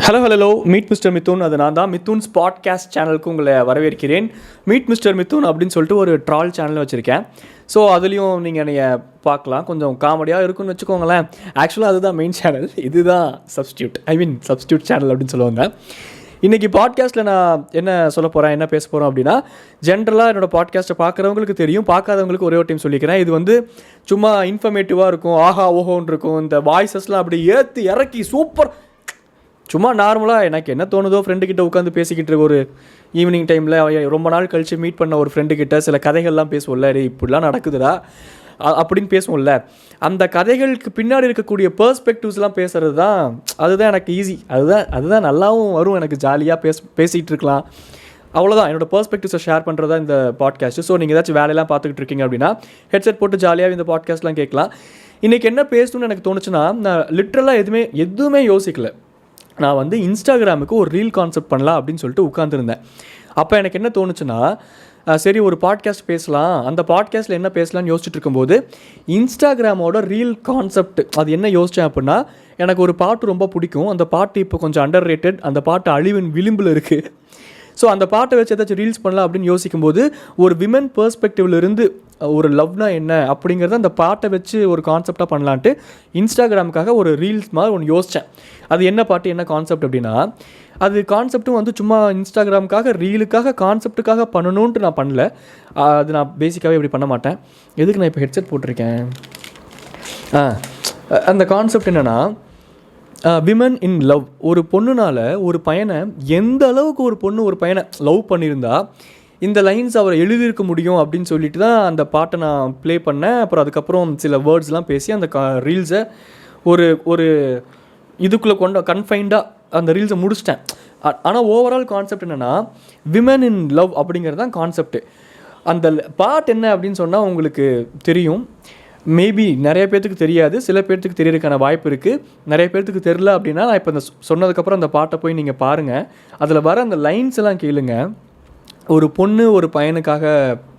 Hello meet mister Mithun. அது நான் தான். மித்துன்ஸ் பாட்காஸ்ட் சேனலுக்கு உங்களை வரவேற்கிறேன். மீட் மிஸ்டர் மித்துன் அப்படின்னு சொல்லிட்டு ஒரு ட்ரால் சேனல் வச்சுருக்கேன். ஸோ அதுலேயும் நீங்கள் நீங்கள் பார்க்கலாம். கொஞ்சம் காமெடியாக இருக்குன்னு வச்சுக்கோங்களேன். ஆக்சுவலாக அதுதான் மெயின் சேனல், இதுதான் சப்ஸ்டியூட் சேனல் அப்படின்னு சொல்லுவாங்க. இன்றைக்கி பாட்காஸ்ட்டில் நான் என்ன சொல்ல போகிறேன், என்ன பேச போகிறோம் அப்படின்னா, ஜென்ரலாக என்னோடய பாட்காஸ்ட்டை பார்க்குறவங்களுக்கு தெரியும், பார்க்காதவங்களுக்கு ஒரே ஒரு டைம் சொல்லிக்கிறேன். இது வந்து சும்மா இன்ஃபர்மேட்டிவாக இருக்கும், ஆஹா ஓஹோன்னு இருக்கும். இந்த வாய்ஸஸ்லாம் அப்படி ஏற்றி இறக்கி சூப்பர், சும்மா நார்மலாக எனக்கு என்ன தோணுதோ ஃப்ரெண்டுக்கிட்ட உட்காந்து பேசிக்கிட்டு இருக்க, ஒரு ஈவினிங் டைமில் ரொம்ப நாள் கழித்து மீட் பண்ண ஒரு ஃப்ரெண்டுக்கிட்ட சில கதைகள்லாம் பேசுவோம்ல, இப்படிலாம் நடக்குதுடா அப்படின்னு பேசுவோம்ல. அந்த கதைகளுக்கு பின்னாடி இருக்கக்கூடிய பெர்ஸ்பெக்டிவ்ஸ்லாம் பேசுகிறது தான், அதுதான் எனக்கு ஈஸி. அதுதான் நல்லாவும் வரும், எனக்கு ஜாலியாக பேசிகிட்டு இருக்கலாம். அவ்வளோதான், என்னோடய பெர்ஸ்பெக்டிவ்ஸை ஷேர் பண்ணுறது தான் இந்த பாட்காஸ்ட்டு. ஸோ நீங்கள் ஏதாச்சும் வேலையெல்லாம் பார்த்துக்கிட்டு இருக்கீங்க அப்படின்னா ஹெட்செட் போட்டு ஜாலியாக இந்த பாட்காஸ்ட்லாம் கேட்கலாம். இன்றைக்கி என்ன பேசணும்னு எனக்கு தோணுச்சுன்னா, நான் லிட்ரலாக எதுவுமே யோசிக்கல. நான் வந்து இன்ஸ்டாகிராமுக்கு ஒரு ரீல் கான்செப்ட் பண்ணலாம் அப்படின்னு சொல்லிட்டு உட்காந்துருந்தேன். அப்போ எனக்கு என்ன தோணுச்சுன்னா, சரி ஒரு பாட்காஸ்ட் பேசலாம், அந்த பாட்காஸ்ட்டில் என்ன பேசலாம்னு யோசிச்சுட்டு இருக்கும்போது இன்ஸ்டாகிராமோட ரீல் கான்செப்ட் அது என்ன யோசித்தேன் அப்படின்னா, எனக்கு ஒரு பாட்டு ரொம்ப பிடிக்கும். அந்த பாட்டு இப்போ கொஞ்சம் அண்டர் ரேட்டட், அந்த பாட்டு அழிவின் விளிம்பில் இருக்குது. ஸோ அந்த பாட்டை வச்சு ஏதாச்சும் ரீல்ஸ் பண்ணலாம் அப்படின்னு யோசிக்கும்போது, ஒரு விமன் பெர்ஸ்பெக்டிவ்லேருந்து ஒரு லவ்னா என்ன அப்படிங்கிறத அந்த பாட்டை வச்சு ஒரு கான்செப்டாக பண்ணலான்ட்டு இன்ஸ்டாகிராமுக்காக ஒரு ரீல்ஸ் மாதிரி ஒன்று யோசித்தேன். அது என்ன பாட்டு, என்ன கான்செப்ட் அப்படின்னா, அது கான்செப்ட்டும் வந்து சும்மா இன்ஸ்டாகிராமுக்காக ரீலுக்காக கான்செப்டுக்காக பண்ணணுன்ட்டு நான் பண்ணல. அது நான் பேசிக்காகவே இப்படி பண்ண மாட்டேன். எதுக்கு நான் இப்போ ஹெட்செட் போட்டிருக்கேன், அந்த கான்செப்ட் என்னென்னா, விமன் இன் லவ். ஒரு பொண்ணுனால் ஒரு பையனை எந்த அளவுக்கு ஒரு பொண்ணு ஒரு பையனை லவ் பண்ணியிருந்தா இந்த லைன்ஸ் அவரை எழுதியிருக்க முடியும் அப்படின்னு சொல்லிட்டு தான் அந்த பாட்டை நான் ப்ளே பண்ணேன். அப்புறம் அதுக்கப்புறம் சில வேர்ட்ஸ்லாம் பேசி அந்த ரீல்ஸை ஒரு ஒரு இதுக்குள்ளே கன்ஃபைன்டாக அந்த ரீல்ஸை முடிச்சிட்டேன். ஆனால் ஓவரால் கான்செப்ட் என்னென்னா, விமன் இன் லவ் அப்படிங்கிறது தான் கான்செப்ட்டு. அந்த பாட்டு என்ன அப்படின்னு சொன்னால் உங்களுக்கு தெரியும். மேபி நிறைய பேர்த்துக்கு தெரியாது, சில பேர்த்துக்கு தெரியறதுக்கான வாய்ப்பு இருக்குது. நிறைய பேர்த்துக்கு தெரில அப்படின்னா நான் இப்போ இந்த சொன்னதுக்கப்புறம் அந்த பாட்டை போய் நீங்கள் பாருங்கள். அதில் வர அந்த லைன்ஸ் எல்லாம் கேளுங்க. ஒரு பொண்ணு ஒரு பையனுக்காக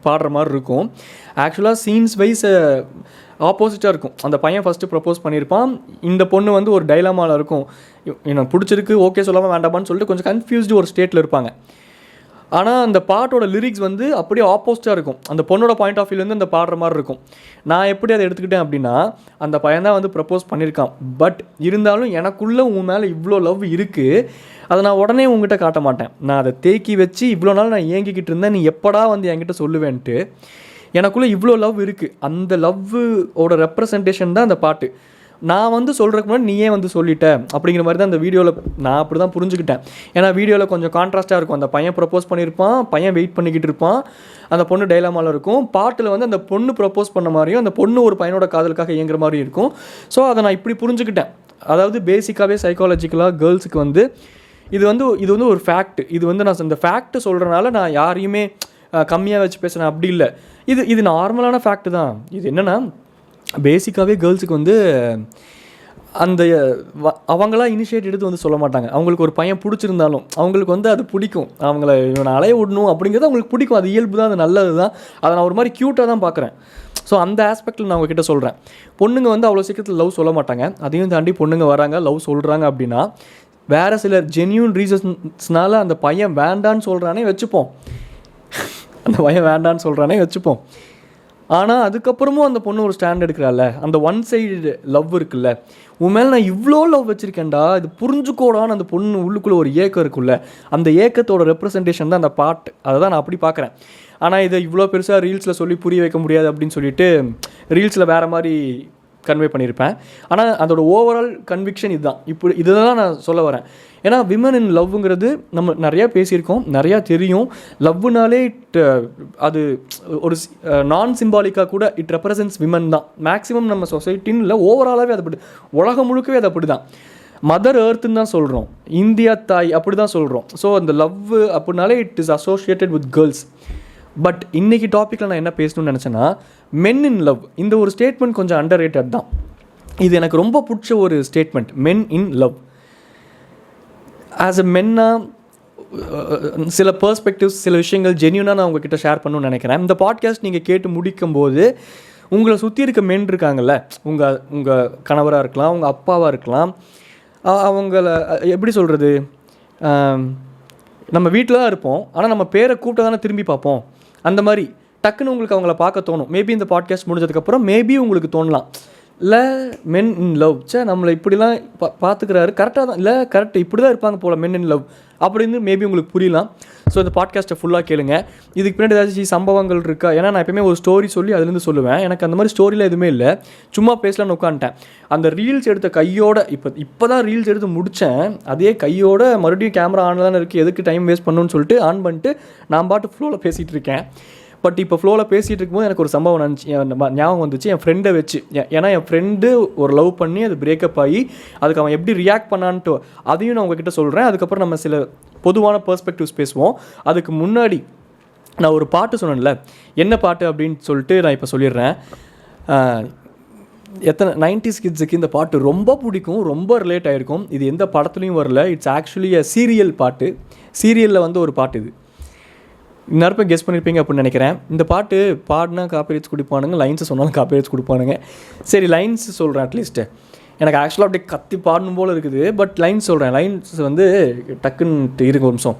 பாடுற மாதிரி இருக்கும். ஆக்சுவலாக சீன்ஸ் வைஸ் ஆப்போசிட்டாக இருக்கும். அந்த பையன் ஃபஸ்ட்டு ப்ரப்போஸ் பண்ணியிருப்பான், இந்த பொண்ணு வந்து ஒரு டைலாமாவில் இருக்கும். எனக்கு பிடிச்சிருக்கு, ஓகே சொல்லாமல் வேண்டாமான்னு சொல்லிட்டு கொஞ்சம் கன்ஃபியூஸ்டு ஒரு ஸ்டேட்டில் இருப்பாங்க. ஆனால் அந்த பாட்டோட லிரிக்ஸ் வந்து அப்படியே ஆப்போசிட்டாக இருக்கும். அந்த பொண்ணோட பாயிண்ட் ஆஃப் வியூலேருந்து அந்த பாடுற மாதிரி இருக்கும். நான் எப்படி அதை எடுத்துக்கிட்டேன் அப்படின்னா, அந்த பையன் தான் வந்து ப்ரப்போஸ் பண்ணியிருக்கான், பட் இருந்தாலும் எனக்குள்ளே உன் மேலே இவ்வளோ லவ் இருக்குது, அதை நான் உடனே உங்ககிட்ட காட்ட மாட்டேன். நான் அதை தேக்கி வச்சு இவ்வளோ நாள் நான் ஏங்கிக்கிட்டு இருந்தேன், நீ எப்படா வந்து என்கிட்ட சொல்லுவேன்ட்டு. எனக்குள்ளே இவ்வளோ லவ் இருக்குது, அந்த லவ்வோட ரெப்ரசன்டேஷன் தான் அந்த பாட்டு. நான் வந்து சொல்கிறதுக்கு முன்னாடி நீயே வந்து சொல்லிட்டேன் அப்படிங்கிற மாதிரி தான் அந்த வீடியோவில் நான் அப்படி தான் புரிஞ்சுக்கிட்டேன். ஏன்னா வீடியோவில் கொஞ்சம் கான்ட்ராஸ்ட்டாக இருக்கும். அந்த பையன் ப்ரப்போஸ் பண்ணியிருப்பான், பையன் வெயிட் பண்ணிக்கிட்டு இருப்பான், அந்த பொண்ணு டைலாமாவில் இருக்கும். பாட்டில் வந்து அந்த பொண்ணு ப்ரப்போஸ் பண்ண மாதிரியும் அந்த பொண்ணு ஒரு பையனோட காதலுக்காக இயங்குற மாதிரியும் இருக்கும். ஸோ அதை நான் இப்படி புரிஞ்சுக்கிட்டேன். அதாவது பேசிக்காகவே சைக்காலஜிக்கலாக கேர்ள்ஸுக்கு வந்து இது வந்து ஒரு ஃபேக்ட். இது வந்து நான் இந்த ஃபேக்ட்டு சொல்கிறனால நான் யாரையுமே கம்மியாக வச்சு பேசுகிறேன் அப்படி இல்லை. இது நார்மலான ஃபேக்ட் தான். இது என்னென்னா, பேசிக்காகவே கேர்ள்ஸுக்கு வந்து அந்த அவங்களாம் இனிஷியேட் எடுத்து வந்து சொல்ல மாட்டாங்க. அவங்களுக்கு ஒரு பையன் பிடிச்சிருந்தாலும் அவங்களுக்கு வந்து அது பிடிக்கும். அவங்கள இவனை அலைய விடணும் அப்படிங்கிறது அவங்களுக்கு பிடிக்கும். அது இயல்பு தான், அது நல்லது தான். அதை நான் ஒரு மாதிரி க்யூட்டாக தான் பார்க்குறேன். ஸோ அந்த ஆஸ்பெக்டில் நான் உங்ககிட்ட சொல்கிறேன். பொண்ணுங்க வந்து அவ்வளோ சீக்கிரத்தில் லவ் சொல்ல மாட்டாங்க. அதையும் தாண்டி பொண்ணுங்க வராங்க, லவ் சொல்கிறாங்க அப்படின்னா வேறு சில ஜென்யூன் ரீசன்ஸ்னால அந்த பையன் வேண்டான்னு சொல்கிறானே வச்சுப்போம். ஆனால் அதுக்கப்புறமும் அந்த பொண்ணு ஒரு ஸ்டாண்ட் எடுக்கிறாள். அந்த ஒன் சைடு லவ் இருக்குல்ல, உன் மேலே நான் இவ்வளோ லவ் வச்சுருக்கேன்டா, இது புரிஞ்சுக்கோடான்னு அந்த பொண்ணு உள்ளுக்குள்ளே ஒரு ஏக்கம் இருக்குல்ல, அந்த ஏக்கத்தோட ரெப்ரசன்டேஷன் தான் அந்த பாட்டு. அதை தான் நான் அப்படி பார்க்குறேன். ஆனால் இதை இவ்வளோ பெருசாக ரீல்ஸில் சொல்லி புரிய வைக்க முடியாது அப்படின்னு சொல்லிட்டு ரீல்ஸில் வேறு மாதிரி கன்வே பண்ணியிருப்பேன். ஆனால் அதோட ஓவரால் கன்விக்ஷன் இதுதான். இதுதான் நான் சொல்ல வரேன். ஏன்னா விமன் இன் லவ்ங்கிறது நம்ம நிறையா பேசியிருக்கோம், நிறையா தெரியும். லவ்னாலே அது ஒரு நான் சிம்பாலிக்காக கூட இட் ரெப்ரசன்ட்ஸ் விமன் தான். மேக்ஸிமம் நம்ம சொசைட்டின்னு இல்லை, ஓவராலாகவே அது அப்படி, உலகம் முழுக்கவே அது அப்படி தான். மதர் எர்த்துன்னு தான் சொல்கிறோம், இந்தியா தாய் அப்படி தான் சொல்கிறோம். ஸோ அந்த லவ் அப்படின்னாலே it is associated with girls. But இன்றைக்கி டாப்பிக்கில் நான் என்ன பேசணும்னு நினச்சேன்னா, மென் இன் லவ். இந்த ஒரு ஸ்டேட்மெண்ட் கொஞ்சம் அண்டர் ரேட்டட் தான். இது எனக்கு ரொம்ப பிடிச்ச ஒரு statement, men in love. As a மென்னாக சில பெர்ஸ்பெக்டிவ்ஸ், சில விஷயங்கள் ஜென்யூனாக நான் உங்ககிட்ட ஷேர் பண்ணணும்னு நினைக்கிறேன். இந்த பாட்காஸ்ட் நீங்கள் கேட்டு முடிக்கும்போது உங்களை சுற்றி இருக்க மென் இருக்காங்கல்ல, உங்கள் கணவராக இருக்கலாம், உங்கள் அப்பாவாக இருக்கலாம், அவங்கள எப்படி சொல்கிறது, நம்ம வீட்டில் தான் இருப்போம், ஆனால் நம்ம பேரை கூப்பிட்டு தானே திரும்பி பார்ப்போம். அந்த மாதிரி டக்குன்னு உங்களுக்கு அவங்கள பார்க்க தோணும். மேபி இந்த பாட்காஸ்ட் முடிஞ்சதுக்கப்புறம் மேபி உங்களுக்கு தோணலாம், இல்லை மென் இன் லவ், நம்மளை இப்படிலாம் பார்த்துக்கிறாரு, கரெக்டாக தான், இல்லை கரெக்ட் இப்படி தான் இருப்பாங்க போல் மென் இன் லவ் அப்படின்னு மேபி உங்களுக்கு புரியலாம். ஸோ இந்த பாட்காஸ்ட்டை ஃபுல்லாக கேளுங்க. இதுக்கு பின்னாடி ஏதாச்சும் சம்பவங்கள் இருக்கா, ஏன்னா நான் எப்பவுமே ஒரு ஸ்டோரி சொல்லி அதுலேருந்து சொல்லுவேன். எனக்கு அந்த மாதிரி ஸ்டோரியில் எதுவுமே இல்லை, சும்மா பேசலான்னு உட்காந்துட்டேன். அந்த ரீல்ஸ் எடுத்த கையோட இப்போ தான் ரீல்ஸ் எடுத்து முடித்தேன், அதே கையோட மறுபடியும் கேமரா ஆன் தான் இருக்குது, எதுக்கு டைம் வேஸ்ட் பண்ணணும்னு சொல்லிட்டு ஆன் பண்ணிட்டு நான் பாட்டு ஃப்ளோவில் பேசிகிட்டு இருக்கேன். பட் இப்போ ஃப்ளோவில் பேசிகிட்டு இருக்கும்போது எனக்கு ஒரு சம்பவம் ஞாபகம் வந்துச்சு, என் ஃப்ரெண்டை வச்சு. ஏன்னா என் ஃப்ரெண்டு ஒரு லவ் பண்ணி அது பிரேக்கப் ஆகி அதுக்கு அவன் எப்படி ரியாக்ட் பண்ணான்ட்டு அதையும் நான் உங்ககிட்ட சொல்கிறேன். அதுக்கப்புறம் நம்ம சில பொதுவான பெர்ஸ்பெக்டிவ்ஸ் பேசுவோம். அதுக்கு முன்னாடி நான் ஒரு பாட்டு சொன்னேன்ல, என்ன பாட்டு அப்படின்னு சொல்லிட்டு நான் இப்போ சொல்லிடுறேன். எத்தனை 90s கிட்ஸுக்கு இந்த பாட்டு ரொம்ப பிடிக்கும், ரொம்ப ரிலேட் ஆகிருக்கும். இது எந்த படத்துலையும் வரல, இட்ஸ் ஆக்சுவலி அ சீரியல் பாட்டு. சீரியலில் வந்து ஒரு பாட்டு இது, இன்னும் கெஸ் பண்ணியிருப்பீங்க அப்படின்னு நினைக்கிறேன். இந்த பாட்டு பாடினா காப்பிரைட்ஸ் கொடுப்பானுங்க, லைன்ஸை சொன்னாலும் காப்பிரைட்ஸ் கொடுப்பானுங்க. சரி லைன்ஸ் சொல்கிறேன். அட்லீஸ்ட்டு எனக்கு ஆக்சுவலாக அப்படியே கத்தி பாடணும் போல் இருக்குது, பட் லைன்ஸ் சொல்கிறேன். லைன்ஸ் வந்து டக்குன்னு இருக்க ஒரு நிமிஷம்,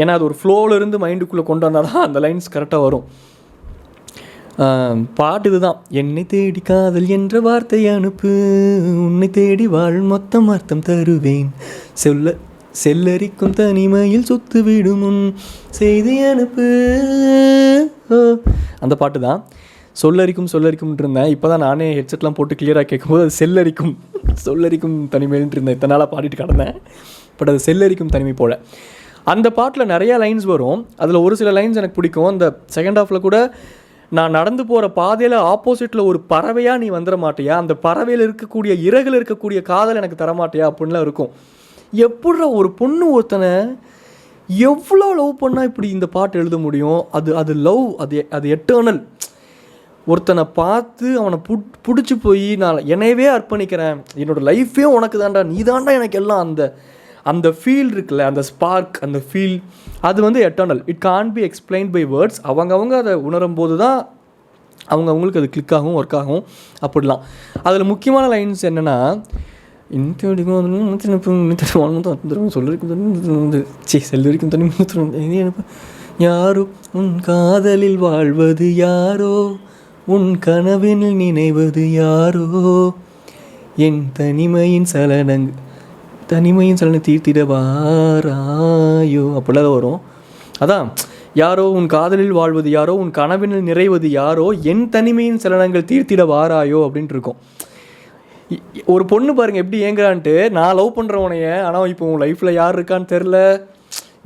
ஏன்னா அது ஒரு ஃப்ளோவிலேருந்து மைண்டுக்குள்ளே கொண்டு வந்தால் தான் அந்த லைன்ஸ் கரெக்டாக வரும். பாட்டு இதுதான். என்னை தேடி காதல் என்ற வார்த்தை அனுப்பு, உன்னை தேடி வாழ் மொத்தம் அர்த்தம் தருவேன், செல்லரிக்கும் தனிமையில் சுத்து விடும் முன் செய்தி அனுப்பு. அந்த பாட்டு தான். சொல்லரிக்கும் இருந்தேன். இப்போ தான் நானே ஹெட்செட்லாம் போட்டு கிளியராக கேட்கும்போது அது சொல்லரிக்கும் தனிமையில்ட்டு இருந்தேன். இத்தனை நாளாக பாடிட்டு கிடந்தேன், பட் அது செல்லரிக்கும் தனிமை போல். அந்த பாட்டில் நிறையா லைன்ஸ் வரும். அதில் ஒரு சில லைன்ஸ் எனக்கு பிடிக்கும். அந்த செகண்ட் ஹாஃபில் கூட, நான் நடந்து போகிற பாதையில் ஆப்போசிட்டில் ஒரு பறவையாக நீ வந்துட மாட்டியா, அந்த பறவையில் இருக்கக்கூடிய இறகுல இருக்கக்கூடிய காதல் எனக்கு தரமாட்டியா அப்படின்லாம் இருக்கும். எப்படா ஒரு பொண்ணு ஒருத்தனை எவ்வளோ லவ் பண்ணால் இப்படி இந்த பாட்டு எழுத முடியும்? அது லவ், அது எட்டர்னல். ஒருத்தனை பார்த்து அவனை பிடிச்சி போய் நான் என்னையவே அர்ப்பணிக்கிறேன், என்னோடய லைஃபே உனக்கு தாண்டா, நீ தாண்டா எனக்கு எல்லாம், அந்த ஃபீல் இருக்குல்ல, அந்த ஸ்பார்க், அந்த ஃபீல், அது வந்து eternal. It can't be explained by words. அவங்கவுங்க அதை உணரும் போது தான் அவங்களுக்கு அது கிளிக் ஆகும், ஒர்க் ஆகும். அப்படிலாம் அதில் முக்கியமான லைன்ஸ் என்னென்னா, யாரோ உன் காதலில் வாழ்வது யாரோ, உன் கனவினில் நினைவது யாரோ, என் தனிமையின் சலனை தீர்த்திட வாராயோ, அப்படிலாம் தான் வரும். அதான், யாரோ உன் காதலில் வாழ்வது யாரோ, உன் கனவினில் நிறைவது யாரோ, என் தனிமையின் சலனங்கள் தீர்த்திட வாராயோ அப்படின்ட்டு இருக்கும். ஒரு பொண்ணு பாருங்கள் எப்படி ஏங்குறான்ட்டு, நான் லவ் பண்ணுறவனைய, ஆனால் இப்போ உன் லைஃப்பில் யார் இருக்கான்னு தெரில,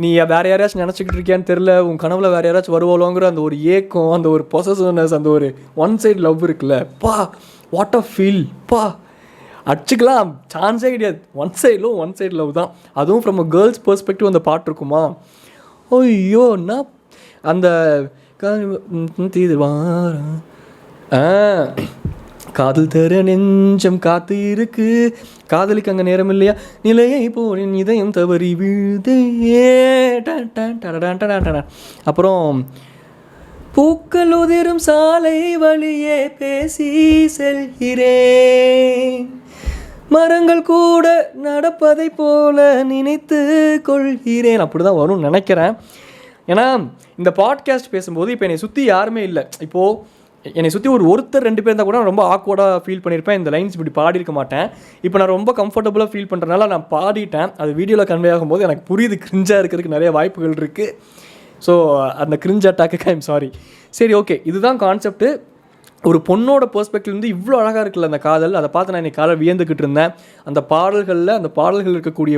நீ வேறு யாரையாச்சும் நினச்சிக்கிட்டு இருக்கியான்னு தெரில, உன் கனவுல வேறு யாராச்சும் வருவாளோங்கிற அந்த ஒரு ஏக்கம், அந்த ஒரு பொசசிவ்னஸ், அந்த ஒரு ஒன் சைடு லவ் இருக்குல்ல, வாட் அ ஃபீல், அடிச்சுக்கலாம், சான்ஸே கிடையாது. ஒன் சைடு லவ் தான். அதுவும் ஃப்ரம் அ கேர்ள்ஸ் பெர்ஸ்பெக்டிவ் அந்த பாட்டு இருக்குமா, ஐயோ என்ன அந்த காதல் தர நெஞ்சம் காத்து இருக்கு, காதலிக்கு அங்கே நேரம் இல்லையா, நிலையை போனின் இதயம் தவறி விழுதே. அப்புறம் பூக்கள் உதிரும் சாலை வழியே பேசி செல்கிறேன், மரங்கள் கூட நடப்பதை போல நினைத்து கொள்கிறேன். அப்படி தான் வரும்னு நினைக்கிறேன். ஏன்னா இந்த பாட்காஸ்ட் பேசும்போது இப்போ என்னை சுற்றி யாருமே இல்லை. இப்போது என்னை சுற்றி ஒருத்தர் 2 பேர் இருந்தால் கூட நான் ரொம்ப ஆக்வர்டாக ஃபீல் பண்ணியிருப்பேன், இந்த லைன்ஸ் இப்படி பாடியிருக்க மாட்டேன். இப்போ நான் ரொம்ப கம்ஃபர்டபுளாக ஃபீல் பண்ணுறதுனால நான் பாடிட்டேன். அது வீடியோவில் கன்வே ஆகும்போது எனக்கு புரியுது, கிரிஞ்சாக இருக்கிறதுக்கு நிறைய வாய்ப்புகள் இருக்குது. ஸோ அந்த கிரிஞ்ச் அட்டாக்கு ஐம் சாரி. சரி, ஓகே, இதுதான் கான்செப்ட்டு. ஒரு பொண்ணோட பெர்ஸ்பெக்டிவ்லேருந்து இவ்வளோ அழகாக இருக்குல்ல அந்த காதல், அதை பார்த்து நான் இன்னைக்கு காலை வியந்துக்கிட்டு இருந்தேன். அந்த பாடல்கள் இருக்கக்கூடிய